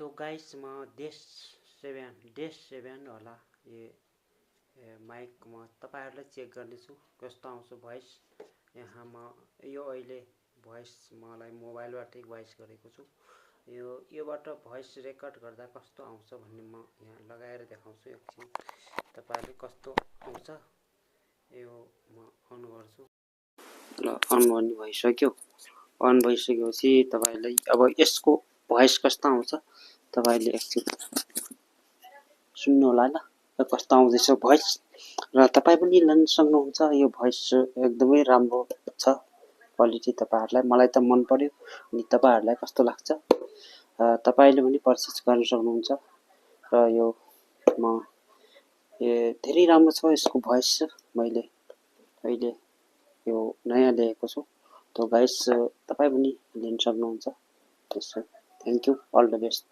तो गाइस म डेस 7 होला यो माइक म तपाईहरुलाई चेक गर्नेछु कस्तो आउँछ भोइस। यहाँ म यो अहिले भोइस मलाई मोबाइलबाटै भोइस गरेको छु। योबाट भोइस रेकर्ड गर्दा कस्तो आउँछ भन्ने म यहाँ लगाएर देखाउँछु एकछिन तपाईहरुले कस्तो आउँछ। यो म अन गर्छु। ल अन गर्ने भइसक्यो। अन भइसकेपछि तपाईहरुलाई अब यसको भोइस कस्तो आउँछ तपाईहरुले एकछिन सुन्नु होला ल कस्तो आउँदैछ भोइस र तपाई पनि लिन सक्नुहुन्छ। यो भोइस एकदमै राम्रो छ क्वालिटी तपाईहरुलाई मलाई त मन पर्यो अनि तपाईहरुलाई कस्तो लाग्छ तपाईले पनि परचेज गर्न सक्नुहुन्छ र यो म धेरै राम्रो छ यसको भोइस मैले अहिले यो नयाँ ल्याएको छु। तो गाइस तपाई पनि लिन सक्नुहुन्छ। त्यसो thank you all the best.